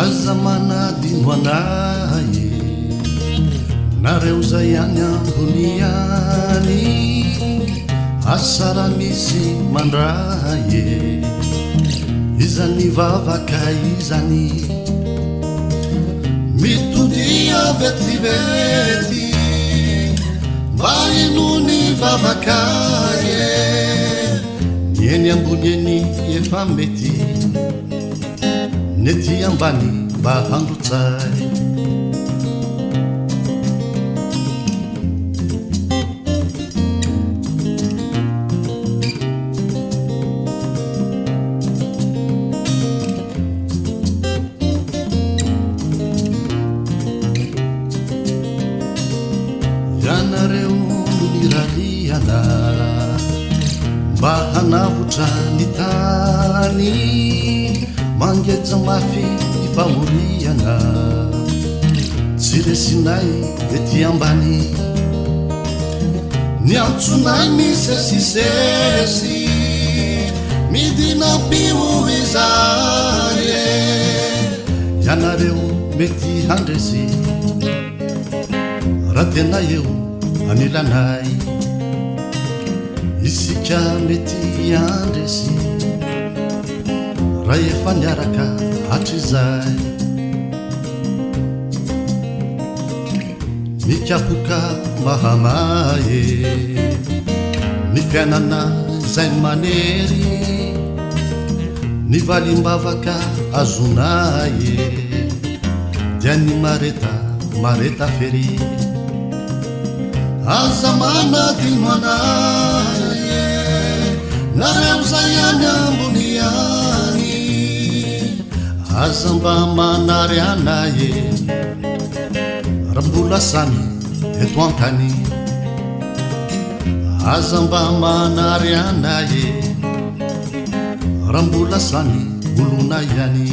aza manadino anay nareo zay any ambony any asara misy mandray izany vavaka izany mitodia vetivety mba inony vavaka nieny ambony eny efa mety nety ambany mba handrotsay yanareo nirariana mba hanavotra ny tany mangeja mafy ny famoriana tsy resinay ety ambany ny antsonay misesisesy midinampio izany yanareo mety handresy raha tena eo anilanay isika mety andresy raha efa niaraka hatrizay mikapoka mahamaye ny fiainana zay manery ny valimbavaka azonaye dia ny mareta fery aza manadino anay nareo zay any ambony any aza mba manary anay raha mbola samy eto antany aza mba manary anay raha mbola samy olona ihany